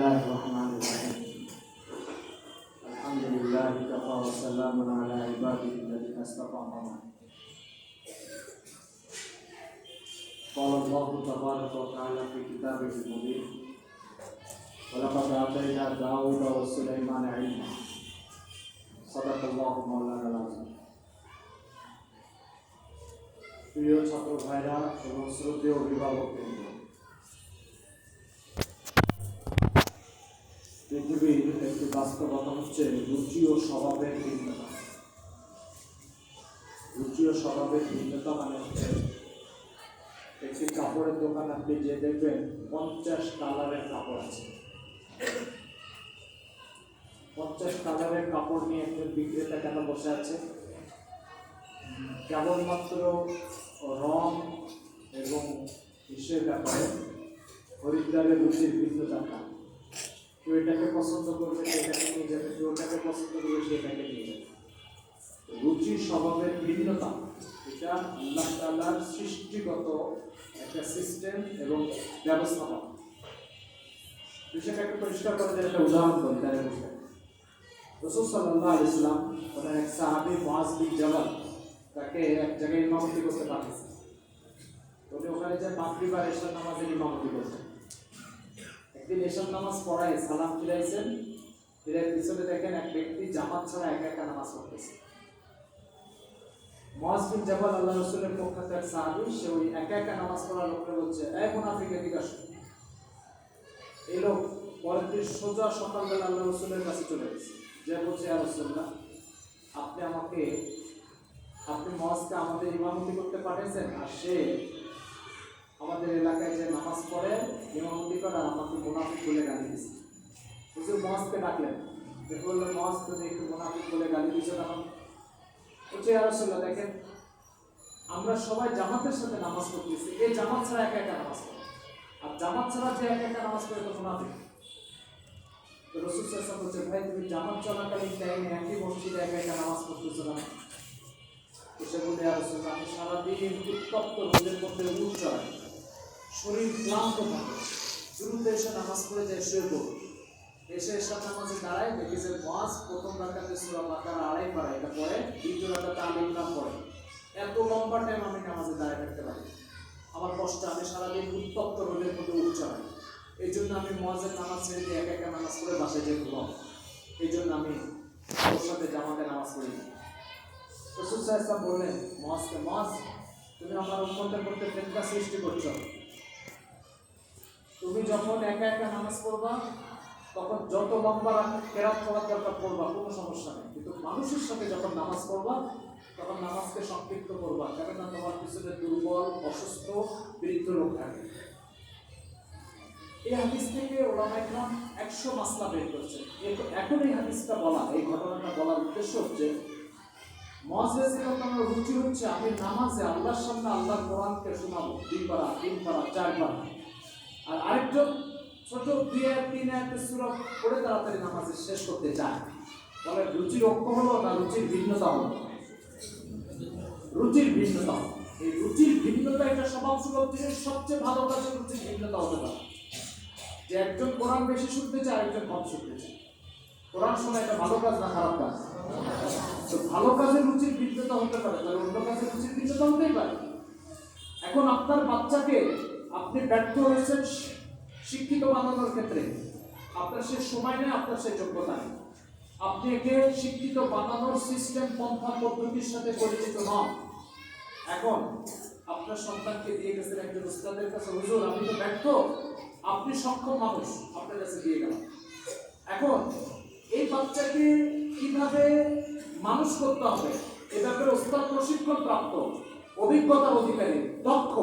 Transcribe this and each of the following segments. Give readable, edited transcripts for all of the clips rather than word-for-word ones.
الله الرحمن الرحيم الحمد لله كفى وسلام على عباده الذين اصطفى محمد قال الله تبارك وتعالى في كتابه المبين ولقد آتينا داود وسليمان علما صدق الله مولانا العظيم প্রিয় ছাত্র ভাইরা এবং শ্রদ্ধেয় অভিভাবকবৃন্দ, পৃথিবীর একটি বাস্তবতা হচ্ছে রুচি ও স্বভাবের ভিন্নতা। রুচি ও স্বভাবের ভিন্নতা মানে হচ্ছে একটি কাপড়ের দোকান আপনি যে দেখবেন 50 কালারের কাপড় আছে, 50 কালারের কাপড় নিয়ে একজন বিক্রেতা কেন বসে আছে? কেবলমাত্র রং এবং হিসেব ব্যাপারে খরিদ্দারের রুচির ভিন্নতা। কেউ এটাকে পছন্দ করবে সেটাকে নিয়ে যাবে, কেউ ওটাকে পছন্দ করবে সেটাকে নিয়ে যাবে। রুচি স্বভাবের ভিন্নতা এটা আল্লাহ তাআলার সৃষ্টিগত একটা সিস্টেম এবং ব্যবস্থাপনা। বিষয়টাকে পরিষ্কার করার একটা উদাহরণ বলি, তাহলে বুঝবেন। রাসূল সাল্লাল্লাহু আলাইহি ওয়াসাল্লাম ওনার এক সাহাবী মুআজ বিন জাবাল তাকে এক জায়গায় ইমামতি করতে পাঠিয়েছেন। উনি ওখানে যে মাগরিব আর ইশার নামাজের ইমামতি করতেন। একদিন ইশার নামাজ পড়ায় সালাম ফিরাইছেন, ফিরে পিছনে দেখেন এক ব্যক্তি জামাত ছাড়া একা একা নামাজ পড়তেছে। মুআজ বিন জাবাল আল্লাহর রাসূলের পক্ষাতে এক সাহাবী, সে ওই একা একা নামাজ পড়ার লোককে বলছে, এই মুনাফিক এদিকে আসো। এই লোক পরের দিন সোজা সকালবেলা আল্লাহর রাসূলের কাছে চলে গেছে, যে বলছে, ইয়া রাসূলুল্লাহ, আপনি মুআজকে আমাদের ইমামতি করতে পাঠিয়েছেন, আর সে আমাদের এলাকায় যে নামাজ পড়ে ইমামতি করে আর আমাকে মুনাফিক বলে গালি দিচ্ছে। হুজুর মুআজকে ডাকলেন, যে বললেন, মুআজ তুমি একটু মুনাফিক বলে গালি দিচ্ছ তখন? বলছে, ইয়া রাসূলুল্লাহ, দেখেন আমরা সবাই জামাতের সাথে নামাজ পড়তেছি, এই জামাত ছাড়া একা একা নামাজ পড়ে, আর জামাত ছাড়া যে একা একা নামাজ পড়ে তো মুনাফিক। তো রাসূল সাল্লাল্লাহু আলাইহি ওয়াসাল্লাম বলছে, ভাই তুমি জামাত চলাকালীন টাইমে একই মসজিদে একা একা নামাজ পড়তেছো না? সে বলে, ইয়া রাসূলুল্লাহ, আমি সারাদিন উত্তপ্ত রোদের মধ্যে উঠ চড়াই, শরীর ক্লান্ত থাকে, শুরুতে এসে নামাজ পড়ে যায়, শুয়ে পড়ি, এসে এশার নামাজে দাঁড়ায়, দেখি যে মুআজ প্রথম রাকাতে সূরা বাকারা 2.5 পারা এটা পড়ে, দ্বিতীয় রাকাতে আল ইমরান পড়ে। এত লম্বা টাইম আমি নামাজে দাঁড়ায় থাকতে পারি, আমার কষ্ট, আমি সারাদিন উত্তপ্ত রোদের মধ্যে উঠ চড়াই। এই জন্য আমি মুআজের নামাজ ছেড়ে দিয়ে একা একা নামাজ পড়ে বাসায় যেতে পারি, এই জন্য আমি ওর সাথে জামাতে নামাজ পড়ি। রাসূল সাল্লাল্লাহু আলাইহি ওয়াসাল্লাম বললেন মুআজকে, মুআজ তুমি আমার উম্মতের মধ্যে ফিতনা সৃষ্টি করছো। তুমি যখন একা একা নামাজ পড়বা তখন যত লম্বা কেরাত পড়ার দরকার পড়বা, কোনো সমস্যা নেই, কিন্তু মানুষের সাথে যখন নামাজ পড়বা তখন নামাজকে সংক্ষিপ্ত করবা, কেননা তোমার পিছনে দুর্বল, অসুস্থ, বৃদ্ধ লোক থাকে। এই হাদিস থেকে ওলামায়ে কেরাম 100 মাসলা বের করছে। এখন এই হাদিসটা বলা, এই ঘটনাটা বলার উদ্দেশ্য হচ্ছে মুআজ রাদিয়াল্লাহু রুচি হচ্ছে আমি নামাজে আল্লাহর সামনে আল্লাহর কোরআনকে শোনাবো 2 পারা, 3 পারা, 4 পারা, আর আরেকজন ছোট 2 আর 3 আয়াতের সূরা পড়ে তাড়াতাড়ি নামাজ শেষ করতে চায়। বলে রুচির ঐক্য হলো না রুচির ভিন্নতা হলো? রুচির ভিন্নতা। এই রুচির ভিন্নতা এটা স্বভাবসুলভ জিনিস, সবচেয়ে ভালো কাজে রুচির ভিন্নতা হতে পারে। যে একজন কোরআন বেশি শুনতে চায়, একজন কম শুনতে চায়। কোরআন শোনা এটা ভালো কাজ না খারাপ কাজ? তো ভালো কাজের রুচির ভিন্নতা হতে পারে, তাহলে অন্য কাজের রুচির ভিন্নতা হতেই পারে। এখন আপনার বাচ্চাকে আপনি ব্যর্থ হয়েছেন শিক্ষিত বানানোর ক্ষেত্রে, আপনার সে সময় নেই, আপনার সে যোগ্যতা নেই, আপনি একে শিক্ষিত বানানোর সিস্টেম, পন্থা, পদ্ধতির সাথে পরিচিত নন। এখন আপনার সন্তানকে দিয়ে গেছেন একজন উস্তাদের কাছে, হুজুর আমি তো ব্যর্থ, আপনি সক্ষম মানুষ, আপনার কাছে দিয়ে গেলাম। এখন এই বাচ্চাকে কিভাবে মানুষ করতে হবে এ ব্যাপারে উস্তাদ প্রশিক্ষণ প্রাপ্ত, অভিজ্ঞতার অধিকারী, দক্ষ,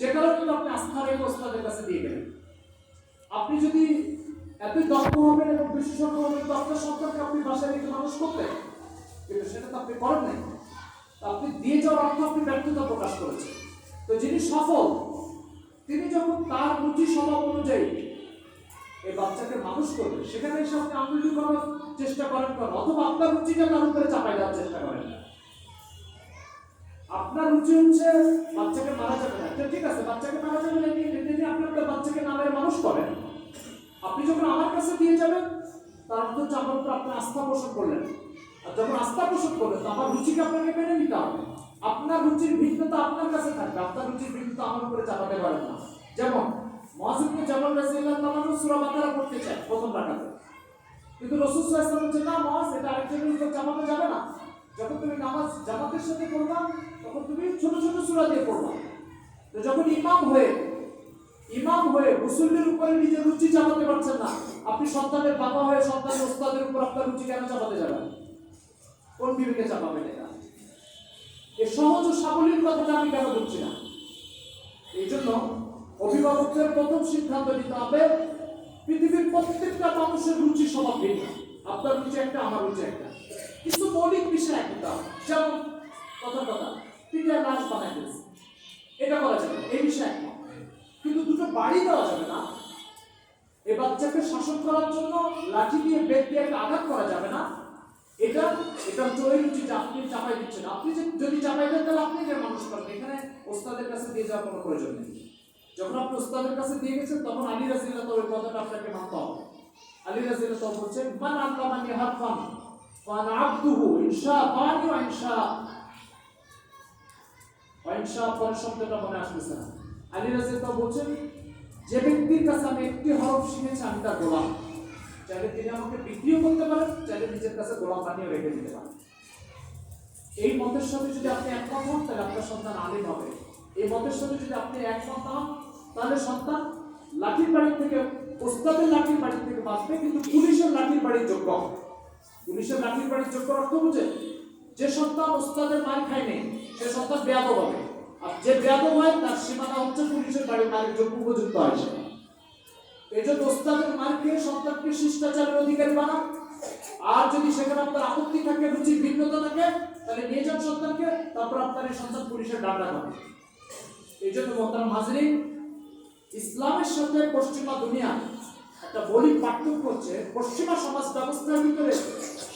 যে কারণে আপনি আস্থা রেখে উস্তাদের কাছে দিয়ে গেলেন। আপনি যদি এতই দক্ষ হবেন এবং বিশেষজ্ঞ হবেন তো আপনার সন্তানকে আপনি বাসায় রেখে মানুষ করতেন, কিন্তু সেটা তো আপনি করেন নাই। আপনি দিয়ে যাওয়ার অর্থ আপনি ব্যর্থতা প্রকাশ করেছেন। তো যিনি সফল, তিনি যখন তার রুচি স্বভাব অনুযায়ী এই বাচ্চাকে মানুষ করবে, সেখানে এসে আপনি আঙুলি করার চেষ্টা করেন, অথবা আপনার রুচিটা তার উপরে চাপাই দেওয়ার চেষ্টা করেন। আপনার রুচি হচ্ছে বাচ্চাকে মারা যাবে না, ঠিক আছে, বাচ্চাকে মারা যাবে না, আপনি আপনার বাচ্চাকে না মেরে মানুষ করেন। আপনি যখন আমার কাছে দিয়ে যাবেন তার অর্থ হচ্ছে আমার উপর আপনি আস্থা পোষণ করলেন। আর যখন আস্থা পোষণ করলেন তো আমার রুচিকে আপনাকে মেনে নিতে হবে। আপনার রুচির ভিন্নতা আপনার কাছে থাকবে, আপনার রুচির ভিন্নতা আমার উপরে চাপাতে পারেন না। যেমন মুআয ইবনে জাবাল রাদিয়াল্লাহু তাআলা সূরা বাকারা পড়তে চায় প্রথম রাকাতে, কিন্তু রাসূল সাল্লাল্লাহু আলাইহি ওয়াসাল্লাম বলছেন না মুআয, এটা আরেকজনের উপর চাপাতে যাবে না। যখন তুমি নামাজ জামাতের সাথে পড়বা তখন তুমি ছোট ছোট সূরা দিয়ে পড়বা। তো যখন ইমাম হয়ে মুসল্লির উপরে নিজের রুচি চাপাতে পারছেন না, আপনি সন্তানের বাবা হয়ে সন্তানের ওস্তাদের উপর আপনার রুচি কেন চাপাতে যাবেন? কোন বিবেকে চাপাবেন এটা? এই সহজ ও সাবলীল কথাটা আমি কেন বলছি না? এই জন্য অভিভাবকদের প্রথম সিদ্ধান্ত নিতে হবে, পৃথিবীর প্রত্যেকটা মানুষের রুচি সমান ভিন্ন। আপনার রুচি একটা, আমার রুচি একটা, কিছু মৌলিক বিষয় একটা। যেমন কথা পিঠার লাশ বানাই ফেলছে, এটা করা যাবে, এই বিষয় একটা। কিন্তু দুটো বাড়ি দেওয়া যাবে না। এ বাচ্চাকে শাসন করার জন্য লাঠি দিয়ে বেত দিয়ে একটা আঘাত করা যাবে না। এটা হচ্ছে ওই রুচি যা আপনি চাপাই দিচ্ছেন। আপনি যদি চাপাই দেন তাহলে আপনি যে মানুষ করবেন, এখানে ওস্তাদের কাছে দিয়ে যাওয়ার কোনো প্রয়োজন নেই। যখন আপনি ওস্তাদের কাছে দিয়ে গেছেন তখন আলী রাদিয়াল্লাহু তাআলা ওই কথাটা আপনাকে মানতে হবে। আলী রাদিয়াল্লাহু তাআলা বলছেন মান আল্লামানি হারফান ফানা আবদুহু ইনশা বানি ওয়া ইনশা পরের শব্দটা মনে আসতেছে না। আলী রাদিয়াল্লাহু তাআলা বলছেন যে ব্যক্তির কাছে আমি একটি হরফ শিখেছি আমি তার গোলাম। চাইলে তিনি আমাকে বিক্রিও করতে পারেন, চাইলে নিজের কাছে গোলাম বানিয়ে রেখে দিতে পারেন। এই মতের সাথে যদি আপনি একমত হন তাহলে আপনার সন্তান আলিম হবে। এই মতের সাথে যদি আপনি একমত হন তাহলে সন্তান লাঠির বাড়ি থেকে, ওস্তাদের লাঠির বাড়ি থেকে বাঁচবে, কিন্তু পুলিশের লাঠির বাড়ির যোগ্য। পুলিশের লাঠির বাড়ির যোগ্য অর্থ বুঝে, যে সন্তান ওস্তাদের মার খায়নি সে সন্তান বেয়াদব হবে। আর যে বেয়াদব হয় তার সীমানা হচ্ছে পুলিশের বাড়ির মারের যোগ্য উপযুক্ত হয় সে। এই জন্য ওস্তাদের মার খেয়ে সন্তানকে শিষ্টাচারের অধিকারী বানান। আর যদি সেখানে আপনার আপত্তি থাকে, রুচির ভিন্নতা থাকে, তাহলে নিয়ে যান সন্তানকে, তারপর আপনার এই সন্তান পুলিশের ডান্ডা খাবে। এই জন্য মোহতারাম হাজরিন, ইসলামের সাথে পশ্চিমা দুনিয়া একটা বড় পার্থক্য হচ্ছে, পশ্চিমা সমাজ ব্যবস্থার ভিতরে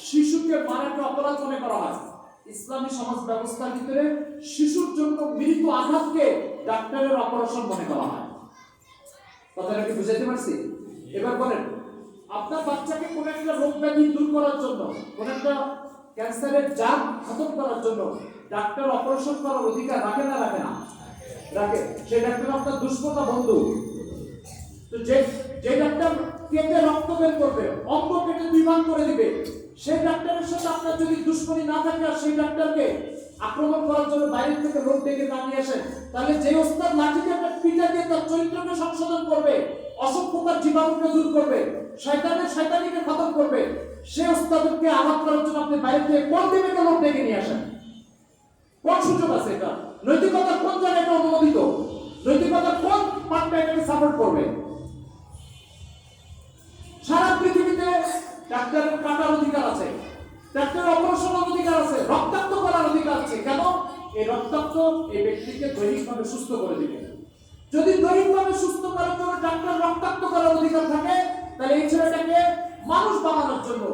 শিশুকে মারাকে অপরাধ মনে করা হয়। ইসলামী সমাজ ব্যবস্থার ভিতরে শিশুর জন্য মৃত্যু আঘাতকে ডাক্তারের অপারেশন মনে করা হয়। কথাটা কি বুঝাতে পারছি? এবার বলেন, আপনার বাচ্চাকে কোন একটা রোগ ব্যাধি দূর করার জন্য, কোন একটা ক্যান্সারের জাত খতম করার জন্য ডাক্তার অপারেশন করার অধিকার রাখে না? রাখে না? রাখে। সেই ডাক্তার আপনার দুশ্মন না বন্ধু? তো যে ডাক্তার কেটে রক্ত বের করবে, অঙ্গ কেটে দুই ভাগ করে দিবে, সেই ডাক্তারের সাথে আপনার যদি দুশ্মনী না থাকে আর সেই ডাক্তারকে আক্রমণ করার জন্য বাইরে থেকে লোক ডেকে নামিয়ে আসেন, তাহলে যে ওস্তাদ লাঠিতে একটা পিঠা দিয়ে তার চরিত্রকে সংশোধন করবে, অসভ্যতার জীবাণুকে দূর করবে, শয়তানিকে খতম করবে, সেই ওস্তাদকে আঘাত করার জন্য আপনি বাইরে থেকে কোন বিবেকে লোক ডেকে নিয়ে আসেন? কোন সুযোগ আছে এটা? নৈতিকতা কোন জায়গায় এটা অনুমোদিত? নৈতিকতা কোন পার্টটা এটাকে সাপোর্ট করবে? সারা পৃথিবীতে ডাক্তারের কাটার অধিকার আছে, ডাক্তারের অপারেশনের অধিকার আছে, রক্তাক্ত করার অধিকার আছে। কেন? এই রক্তাক্ত এই ব্যক্তিকে দৈহিকভাবে সুস্থ করে দিবে। যদি দৈহিকভাবে সুস্থ করার জন্য ডাক্তার রক্তাক্ত করার অধিকার থাকে, তাহলে এই ছেলেটাকে মানুষ বানানোর জন্য,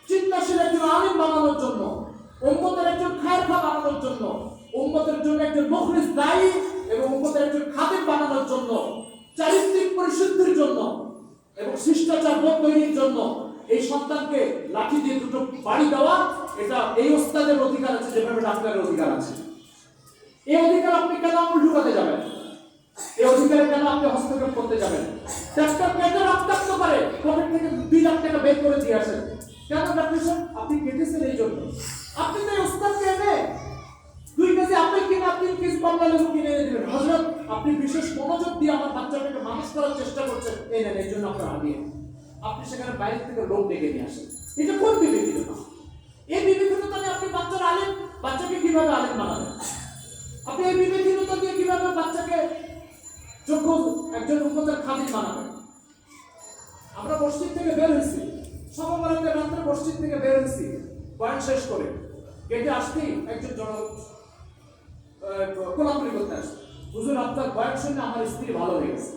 চিন্তাশীল একজন আলিম বানানোর জন্য, উম্মতের একজন খায়রখা বানানোর জন্য, উম্মতের জন্য একজন মুখলিস দায়ী এবং উম্মতের একজন খাদিম বানানোর জন্য, চারিত্রিক পরিশুদ্ধির জন্য এবং শিষ্টাচার বোধ তৈরির জন্য এই সন্তানকে লাঠি দিয়ে দুটো বাড়ি দেওয়া, এটা এই ওস্তাদের অধিকার আছে যেভাবে ডাক্তারের অধিকার আছে। এই অধিকার আপনি কেন আঙুল ঢুকাতে যাবেন? এই অধিকারে কেন আপনি হস্তক্ষেপ করতে যাবেন? ডাক্তার পেটে রক্তাক্ত করে পকেট থেকে 2 লাখ টাকা বের করে দিয়ে আসেন। কেন ডাক্তার সাহেব? আপনি কেটেছেন এই জন্য। আপনি তো ওস্তাদকে এনে 2 কেজি আপেল কিনে 3 কেজি কমলা লেবু কিনে এনে দিবেন। হযরত, আপনি বিশেষ মনোযোগ দিয়ে আমার বাচ্চাটাকে মানুষ করার চেষ্টা করছেন, এই নেন, এই জন্য আপনার হাদিয়া। আপনি সেখানে বাইরে থেকে লোক ডেকে নিয়ে আসেন। এটা কোন বিবেকহীনতা? এই বিবেকহীনতা নিয়ে আপনি বাচ্চার আলেম, বাচ্চাকে কিভাবে আলেম বানাবেন? আপনি এই বিবেকহীনতা দিয়ে কিভাবে বাচ্চাকে যোগ্য একজন উম্মতের খাদিম বানাবেন? আমরা মসজিদ থেকে বের হয়েছি, সকালবেলাতে রাত্রে মসজিদ থেকে বের হয়েছি, বয়ান শেষ করে গেটে আসতেই একজন কোলাকুলি করতে আসে, হুজুর আপনার বয়ান শুনে আমার স্ত্রী ভালো হয়ে গেছে।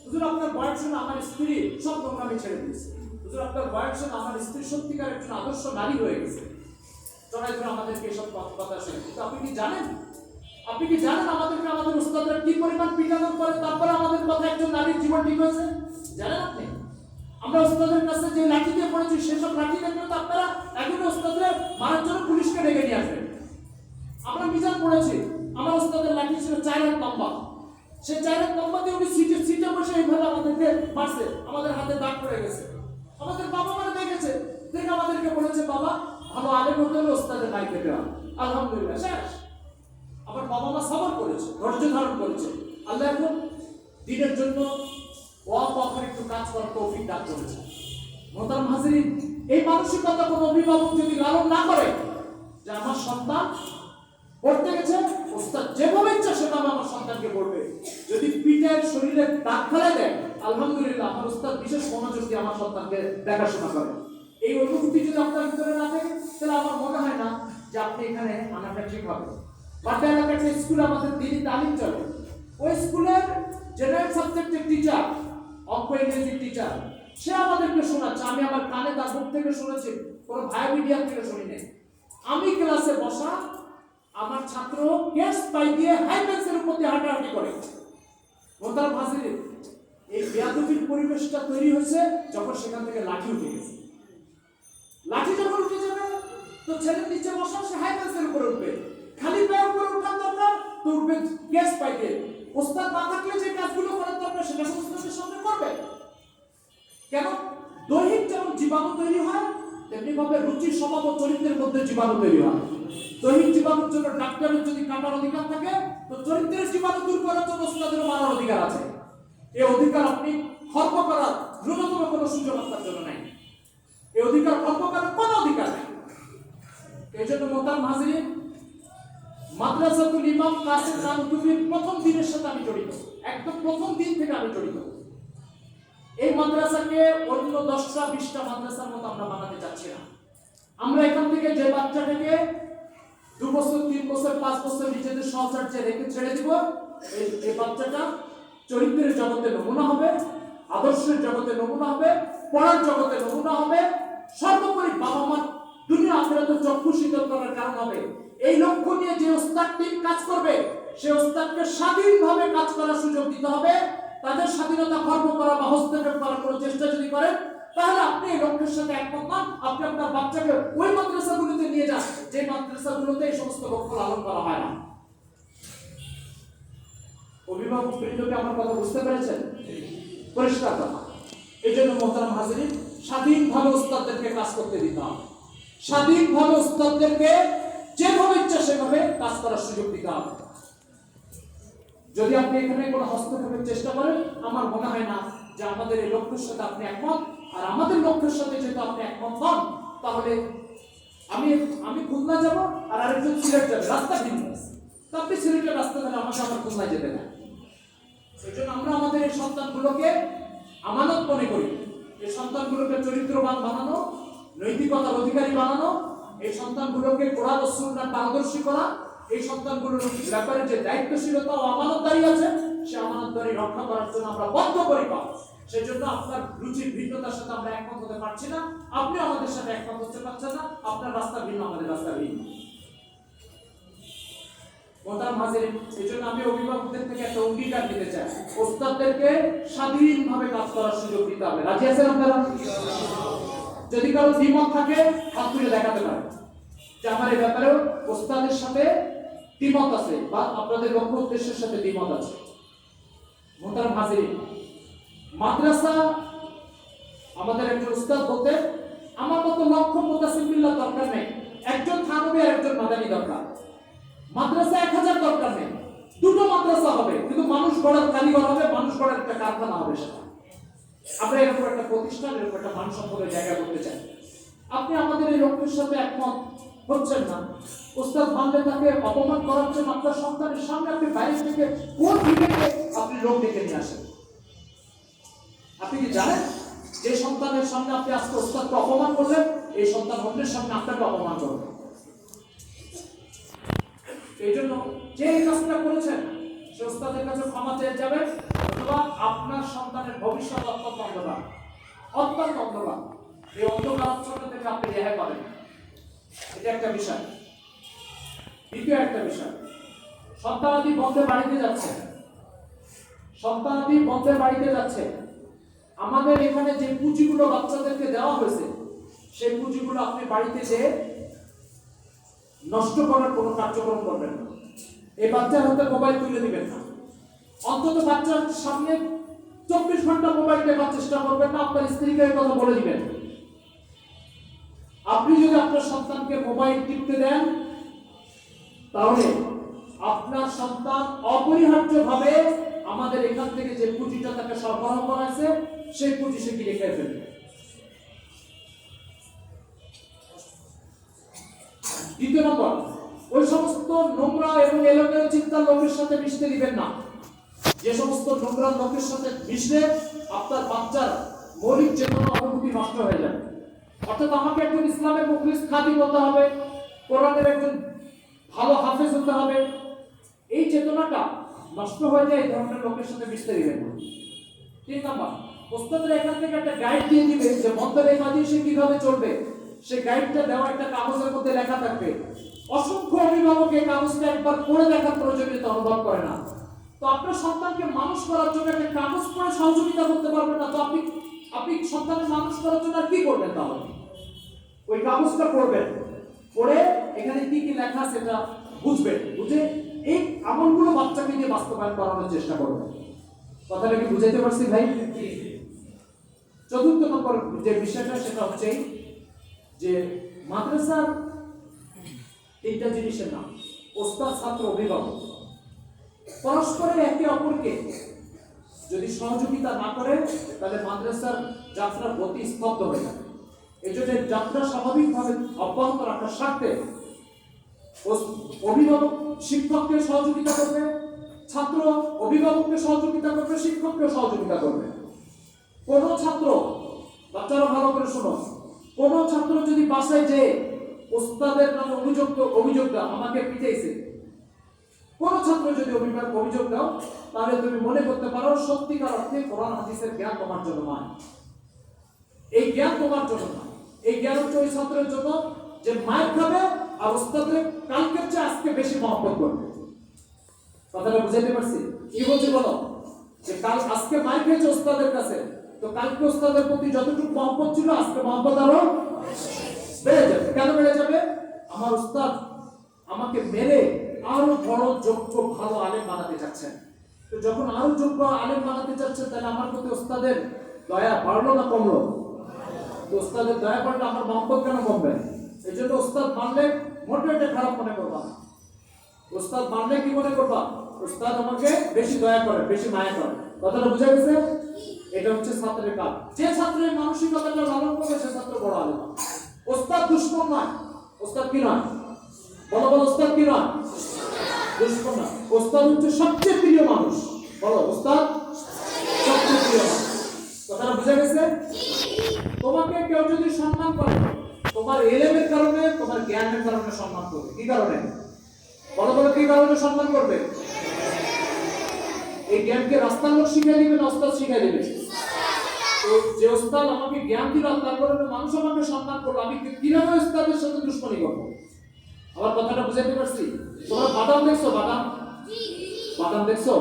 হুজুর আপনার বয়ান শুনে আমার স্ত্রী সব নোংরামি ছেড়ে দিয়েছে। হুজুর আপনার বয়ান শুনে আমার স্ত্রী সত্যিকার একজন আদর্শ নারী হয়ে গেছে। জড়াই ধরে আমাদেরকে এসব কথা শুনে। কিন্তু আপনি কি জানেন আমাদেরকে আমাদের উস্তাদরা কি পরিমাণ পিটানোর পরে তারপরে আমাদের কথা একজন নারীর জীবন ঠিক হয়েছে? জানেন আপনি? আমরা ওস্তাদের কাছে যে লাঠি দিয়ে পড়েছি সেসব লাঠি দেখলে তো আপনারা এখন ওস্তাদের মারার জন্য পুলিশকে ডেকে নিয়ে আসবেন। আমরা মিজান পড়েছি, আমার ওস্তাদের লাঠি ছিল 4 হাত লম্বা, সেই 4 হাত লম্বা দিয়ে উনি সিটে বসে এইভাবে আমাদেরকে মারছে, আমাদের হাতে দাগ পড়ে গেছে। আমাদের বাবা মারা দেখেছে, দেখে আমাদেরকে বলেছে বাবা ভালো আলেম হতে হলে ওস্তাদের গায়ে খেতে হয়। আলহামদুলিল্লাহ শেষ। আমার বাবা মা সবর করেছে, ধৈর্য ধারণ করেছে। আল্লাহ এখন দিনের জন্য অপর একটু কাজ করার তৌফিক দান করেছে। মোহতারাম হাজিরিন, এই মানসিকতা কোনো অভিভাবক যদি লালন না করে যে আমার সন্তান পড়তে গেছে, ওস্তাদ যেভাবে ইচ্ছা সেভাবে আমার সন্তানকে পড়বে, যদি পিঠের শরীরে দাগ ফেলে দেয় আলহামদুলিল্লাহ আমার ওস্তাদ বিশেষ মনোযোগ দিয়ে আমার সন্তানকে দেখাশোনা করে। এই অনুভূতি যদি আপনার ভিতরে না থাকে তাহলে আমার মনে হয় না যে আপনি এখানে আনাটা ঠিক হবে। বাড্ডা এলাকার একটা স্কুলে আমাদের দিনই তালিম চলে, ওই স্কুলের জেনারেল সাবজেক্টের টিচার, অঙ্ক ইংরেজির টিচার, সে আমাদেরকে শোনাচ্ছে। আমি আমার কানে তার মুখ থেকে শুনেছি, কোনো ভাই মিডিয়া থেকে শুনি নাই। আমি ক্লাসে বসা, আমার ছাত্র কেস পাই দিয়ে হাই বেঞ্চের উপর দিয়ে হাঁটাহাঁটি করে। মোহতারাম হাজিরিন, এই বেয়াদবির পরিবেশটা তৈরি হয়েছে যখন সেখান থেকে লাঠি উঠে গেছে। লাঠি যখন উঠে যাবে তো ছেলের নিচে বসা, সে হাই বেঞ্চের উপরে উঠবে, খালি পায়ের উপরে উঠার দরকার তো উঠবে কেস পাই দিয়ে। ওস্তাদ না থাকলে যে কাজগুলো করার দরকার সেটা ওস্তাদের সামনে করবে। কেন? দৈহিক যেমন জীবাণু তৈরি হয় তেমনি ভাবে রুচির স্বভাব ও চরিত্রের মধ্যে জীবাণু তৈরি হয়। দৈহিক জীবাণুর জন্য ডাক্তারের যদি কাটার অধিকার থাকে তো চরিত্রের জীবাণু দূর করার জন্য ওস্তাদেরও মারার অধিকার আছে। এই অধিকার আপনি খর্ব করার ন্যূনতম কোনো সুযোগ আপনার জন্য নাই। এই অধিকার খর্ব করার কোনো অধিকার নেই। এই জন্য মোহতারাম হাজিরিন, মাদ্রাসাতুল ইমাম কাসিম নানুতুবির প্রথম দিনের সাথে আমি জড়িত, একদম প্রথম দিন থেকে আমি জড়িত। এই মাদ্রাসাকে অন্য 10টা 20টা মাদ্রাসার মতো আমরা বানাতে চাচ্ছি না। আমরা এখান থেকে যে বাচ্চাটাকে 2 বছর 3 বছর 5 বছর নিজেদের সংসারকে রেখে ছেড়ে দিব, এই বাচ্চাটা চরিত্রের জগতে নমুনা হবে, আদর্শের জগতে নমুনা হবে, পড়ার জগতে নমুনা হবে, সর্বোপরি বাবা মার দুনিয়া আখিরাতে চক্ষু শীতল করার কারণ হবে। এই লক্ষ্য নিয়ে যে ওস্তাদ টিম কাজ করবে সে ওস্তাদকে স্বাধীনভাবে কাজ করার সুযোগ দিতে হবে। তাদের স্বাধীনতা খর্ব করা বা হস্তক্ষেপ করার কোনো চেষ্টা যদি করেন তাহলে আপনি এই লক্ষ্যের সাথে একমত নন। আপনি আপনার বাচ্চাকে ওই মাদ্রাসাগুলোতে নিয়ে যান যে মাদ্রাসাগুলোতে এই সমস্ত লক্ষ্য লালন করা হয় না। অভিভাবক বৃন্দকে আমার কথা বুঝতে পেরেছেন? পরিষ্কার কথা। এই জন্য মোহতারাম হাজিরিন, স্বাধীনভাবে ওস্তাদদেরকে কাজ করতে দিতে হবে, স্বাধীনভাবে ওস্তাদদেরকে যেভাবে ইচ্ছা সেভাবে কাজ করার সুযোগ দিতে হবে। যদি আপনি এখানে কোনো হস্তক্ষেপের চেষ্টা করেন আমার মনে হয় না যে আমাদের এই লক্ষ্যের সাথে আপনি একমত, আর আমাদের লক্ষ্যের সাথে যেহেতু আপনি একমত হন তাহলে আমি খুলনা যাব আর আরেকজন সিলেট যাবে, রাস্তা ভিন্ন। তো আপনি সিলেটের রাস্তা ধরে আমাকে আমার খুলনায় যেতে না। সেই জন্য আমরা আমাদের এই সন্তানগুলোকে আমানত মনে করি। এই সন্তানগুলোকে চরিত্রবান বানানো, নৈতিকতার অধিকারী বানানো, এই সন্তানগুলোকে কোরআন ও সুন্নাহর পারদর্শী করা, এই সন্তানগুলোর ব্যাপারে যে দায়িত্বশীলতা ও আমানতদারি আছে সে আমানতদারি রক্ষা করার জন্য আমরা বদ্ধপরিকর। সেই জন্য আপনার রুচির ভিন্নতার সাথে আমরা একমত হতে পারছি না, আপনি আমাদের সাথে একমত হতে পারছেন না, আপনার রাস্তা ভিন্ন, আমাদের রাস্তা ভিন্ন। মোহতারাম হাজিরিন, এই জন্য আমি অভিভাবকদের থেকে একটা অঙ্গীকার দিতে চাই, ওস্তাদদেরকে স্বাধীনভাবে কাজ করার সুযোগ দিতে হবে। রাজি আছেন আপনারা? যদি কারো দ্বিমত থাকে হাত তুলে দেখাতে পারেন যে আমার এই ব্যাপারেও ওস্তাদের সাথে দ্বিমত আছে বা আপনাদের লক্ষ্য উদ্দেশ্যের সাথে দ্বিমত আছে। মোহতারাম হাজিরিন, মাদ্রাসা আমাদের একজন উস্তাদ বলতে আমার মতো লক্ষ্য মুতাসিম বিল্লাহ দরকার নেই, একজন থানবী আর একজন মাদানী দরকার। মাদ্রাসা 1000 দরকার নেই, 2টো মাদ্রাসা হবে, কিন্তু মানুষ গড়ার কারিগর হবে, মানুষ গড়ার একটা কারখানা হবে। সেটা আমরা এরকম একটা প্রতিষ্ঠান, এরকম একটা মান সম্পদের জায়গা করতে চাই। আপনি আমাদের এই লক্ষ্যের সাথে একমত হচ্ছেন না, ওস্তাদ মানলে তাকে অপমান করার জন্য আপনার সন্তানের সামনে আপনি বাইরে থেকে কোন দিকে আপনি লোক ডেকে নিয়ে আসেন। আপনি কি জানেন যে সন্তানের সামনে আপনি আজকে ওস্তাদকে অপমান করলেন, এই সন্তান অন্যের সামনে আপনাকে অপমান করবে। এই জন্য যে কাজটা করেছেন সে ওস্তাদের কাছে ক্ষমা চেয়ে যাবেন, অথবা আপনার সন্তানের ভবিষ্যৎ অত্যন্ত অন্ধকার, অত্যন্ত অন্ধকার। এই অন্ধকারাচ্ছন্ন থেকে আপনি রেহাই পাবেন, এটা একটা বিষয়। দ্বিতীয় একটা বিষয়, সন্তানাদি বন্ধে বাড়িতে যাচ্ছে, সন্তানাদি বন্ধে বাড়িতে যাচ্ছে। আমাদের এখানে যে পুঁজিগুলো বাচ্চাদেরকে দেওয়া হয়েছে সেই পুঁজিগুলো আপনি বাড়িতে যে নষ্ট করার কোনো কার্যক্রম করবেন না। এই বাচ্চার হাতে মোবাইল তুলে দিবেন না, অন্তত বাচ্চার সামনে 24 ঘন্টা মোবাইল দেখার চেষ্টা করবেন না। আপনার স্ত্রীকে এই কথা বলে দিবেন। আপনি যদি আপনার সন্তানকে মোবাইল টিপতে দেন তাহলে আপনার সন্তান অপরিহার্যভাবে আমাদের এখান থেকে যে পুঁজিটা তাকে সরবরাহ করা আছে সেই পুঁজি সে কিনে খেয়ে ফেলবে। দ্বিতীয় নম্বর, ওই সমস্ত নোংরা এবং এলোমেলো চিন্তার লোকের সাথে মিশতে দিবেন না। যে সমস্ত নোংরা লোকের সাথে মিশলে আপনার বাচ্চার মৌলিক চেতনা অনুভূতি নষ্ট হয়ে যাবে। অর্থাৎ আমাকে একজন ইসলামের মুখলিস খাদিম হতে হবে, কোরআনের একজন ভালো হাফেজ হতে হবে, এই চেতনাটা নষ্ট হয়ে যায় এই ধরনের লোকের সাথে মিশতে দিবেন না। 3 নম্বর, ওস্তাদরা এখান থেকে একটা গাইড দিয়ে দিবে যে মন্দিরে মাঝে সে কিভাবে চলবে। সেই গাইডটা দেওয়া একটা কাগজের মধ্যে লেখা থাকবে। অসংখ্য অভিভাবক এই কাগজটা একবার পড়ে দেখার প্রয়োজনীয়তা অনুভব করে না। তো আপনার সন্তানকে মানুষ করার জন্য একটা কাগজ পড়ে সহযোগিতা করতে পারবেন না, তো আপনি সন্তানের মানুষ করার জন্য আর কি করবেন? তাহলে ওই কাগজটা পড়বেন, পড়ে এখানে কি কি লেখা সেটা বুঝবেন, বুঝে এই আমলগুলো বাচ্চাকে দিয়ে বাস্তবায়ন করানোর চেষ্টা করবেন। কথাটা কি বুঝাইতে পারছি ভাই? 4th নম্বর যে বিষয়টা সেটা হচ্ছে যে মাদ্রাসার 3টা জিনিসের নাম: ওস্তাদ, ছাত্র, অভিভাবক। পরস্পরের একে অপরকে যদি সহযোগিতা না করে তাহলে মাদ্রাসার যাত্রা গতি স্তব্ধ হয়ে যাবে। এই জন্য যাত্রা স্বাভাবিকভাবে অব্যাহত রাখার স্বার্থে অভিভাবক শিক্ষককে সহযোগিতা করবে, ছাত্র অভিভাবককে সহযোগিতা করবে, শিক্ষককে সহযোগিতা করবে। কোন ছাত্র, বাচ্চারা ভালো করে শোনো, কোন ছাত্র যদি বাসায় যে ওস্তাদের নামে অভিযোগ দাও আমাকে পিটাইছে, কোন ছাত্র যদি অভিযোগ দাও তাহলে তুমি মনে করতে পারো সত্যিকার অর্থে কোরআন হাদিসের জ্ঞান তোমার জন্য নয়। এই জ্ঞান তোমার জন্য নয়, এই জ্ঞান হচ্ছে ওই ছাত্রের জন্য যে মায়ের খাবে আর ওস্তাদের কালকের চেয়ে আজকে বেশি মহব্বত করবে। কথাটা বুঝাইতে পারছি? কি বলছি বলো? যে কাল আজকে মায়ের খেয়েছে ওস্তাদের কাছে, তো কালকে ওস্তাদের প্রতি যতটুকু মহব্বত ছিল আজকে মহব্বত আরো বেড়ে যাবে। কেন বেড়ে যাবে? আমার ওস্তাদ আমাকে মেরে আরো বড় যোগ্য ভালো আলেম বানাতে চাচ্ছেন। তো যখন আরো যোগ্য আলেম বানাতে চাচ্ছেন তাহলে আমার প্রতি ওস্তাদের দয়া বাড়লো না কমলো? তো ওস্তাদের দয়া বাড়লে আমার মহব্বত কেন কমবে? এই জন্য ওস্তাদ মানলে মোটেও এটা খারাপ মনে করবা না। ওস্তাদ মানলে কি মনে করবা? ওস্তাদ আমাকে বেশি দয়া করে, বেশি মায়া করে। কথাটা বুঝা গেছে? এটা হচ্ছে ছাত্রের কাজ। যে ছাত্রের মানসিকতাটা লালন করবে সে ছাত্র বড় আলেম। ওস্তাদ দুশমন নয়। ওস্তাদ কি নয়? বলো বলো, ওস্তাদ কি নয়? দুশমন না। ওস্তাদ হচ্ছে সবচেয়ে প্রিয় মানুষ। বলো, ওস্তাদ সবচেয়ে প্রিয় মানুষ। কথাটা বুঝা গেছে? তোমাকে কেউ যদি সম্মান করে তোমার এলেমের কারণে, তোমার জ্ঞানের কারণে সম্মান করবে। কি কারণে? বলো বলো, কি কারণে সম্মান করবে? এই জ্ঞানকে রাস্তার লোক শিখিয়ে দিবে না ওস্তাদ শিখিয়ে দিবে? তো যে ওস্তাদ আমাকে জ্ঞান দিল তার কারণে মানুষ আমাকে সম্মান করলো, আমি কিভাবে ওস্তাদের সাথে দুশ্মনী করবো? আমার কথাটা বুঝাইতে পারছি? তোমরা বাদাম দেখছো? বাদাম দেখছো?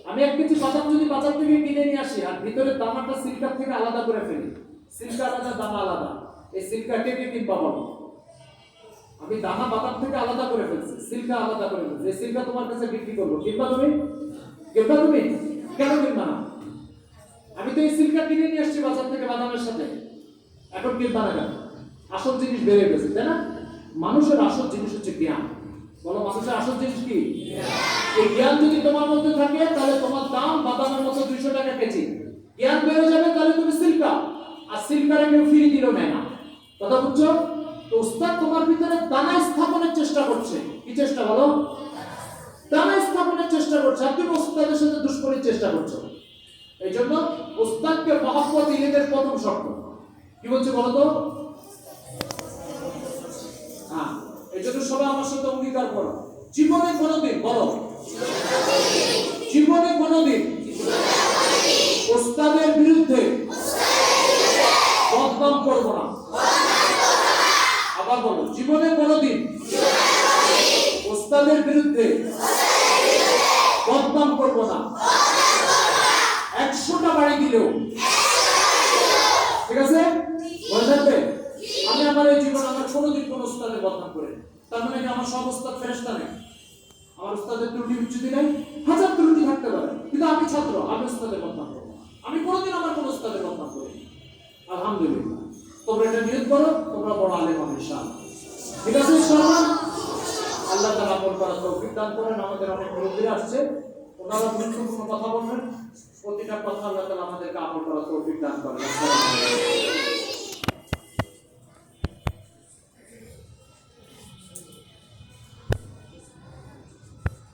আমি 1 কেজি বাদাম যদি বাজার থেকে কিনে নিয়ে আসি আর ভিতরের দানাটা সিল্কার থেকে আলাদা করে ফেলি, সিল্কা আলাদা দানা আলাদা, এই সিল্কা কে কিনবা বলো? আমি দানা বাদাম থেকে আলাদা করে ফেলছি, সিল্কা আলাদা করে ফেলছি, এই সিল্কা তোমার কাছে বিক্রি করবো, কিনবা তুমি? কিনবা তুমি? কেন কিনবা না? আমি তো এই সিল্কা কিনে নিয়ে আসছি বাজার থেকে বাদামের সাথে, এখন কিনবা না কেন? আসল জিনিস বেড়ে গেছে, তাই না? মানুষের আসল জিনিস হচ্ছে জ্ঞান। বলো, মানুষের আসল জিনিস কি? এই জ্ঞান যদি তোমার মধ্যে থাকে তাহলে তোমার দাম বাদামের মতো 200 টাকা কেজি। জ্ঞান বেড়ে যাবে তাহলে তুমি সিল্কা, আর সিল্কারে কেউ ফ্রি দিল না। কথা বুঝছো? তো ওস্তাদ তোমার ভিতরে দানা স্থাপনের চেষ্টা করছে। কি চেষ্টা বলো? দানা স্থাপনের চেষ্টা করছে, আর তুমি ওস্তাদের সাথে দুশ্মনীর চেষ্টা করছো। এই জন্য ওস্তাদকে মহব্বত ইলমের প্রথম শর্ত। কি বলছে বলো তো? হ্যাঁ, এই জন্য সবাই আমার সাথে অঙ্গীকার করো, জীবনে কোনোদিন, বলো, জীবনে কোনোদিন ওস্তাদের বিরুদ্ধে বদনাম করবো না। আবার বলো, জীবনে কোনোদিন ওস্তাদের বিরুদ্ধে বদনাম করবো না। 100টা বাড়ি দিলেও, ঠিক আছে, মনে থাকবে। আমি আমার এই জীবন আমার কোনোদিন কোনো উস্তাদের বদনাম করি না। তার মানে কি আমার সব উস্তাদ ফেরেশতা নেই? আমার উস্তাদের ত্রুটি বিচ্যুতি নেই? হাজার ত্রুটি থাকতে পারে, কিন্তু আমি ছাত্র, আমি উস্তাদের বদনাম করবো না। আমি কোনোদিন আমার কোনো উস্তাদের বদনাম করি না। আলহামদুলিল্লাহ। তোমরা এটা নিয়ত করো, তোমরা বড় আলেম হবে ইনশাআল্লাহ। ঠিক আছে ইনশাআল্লাহ। আল্লাহ তাআলা আমল করার তৌফিক দান করেন। আমাদের অনেক মুরব্বী আসছে, ওনারা গুরুত্বপূর্ণ কথা বলবেন। প্রতিটা কথা আল্লাহ তাআলা আমাদেরকে আমল করার তৌফিক দান করেন।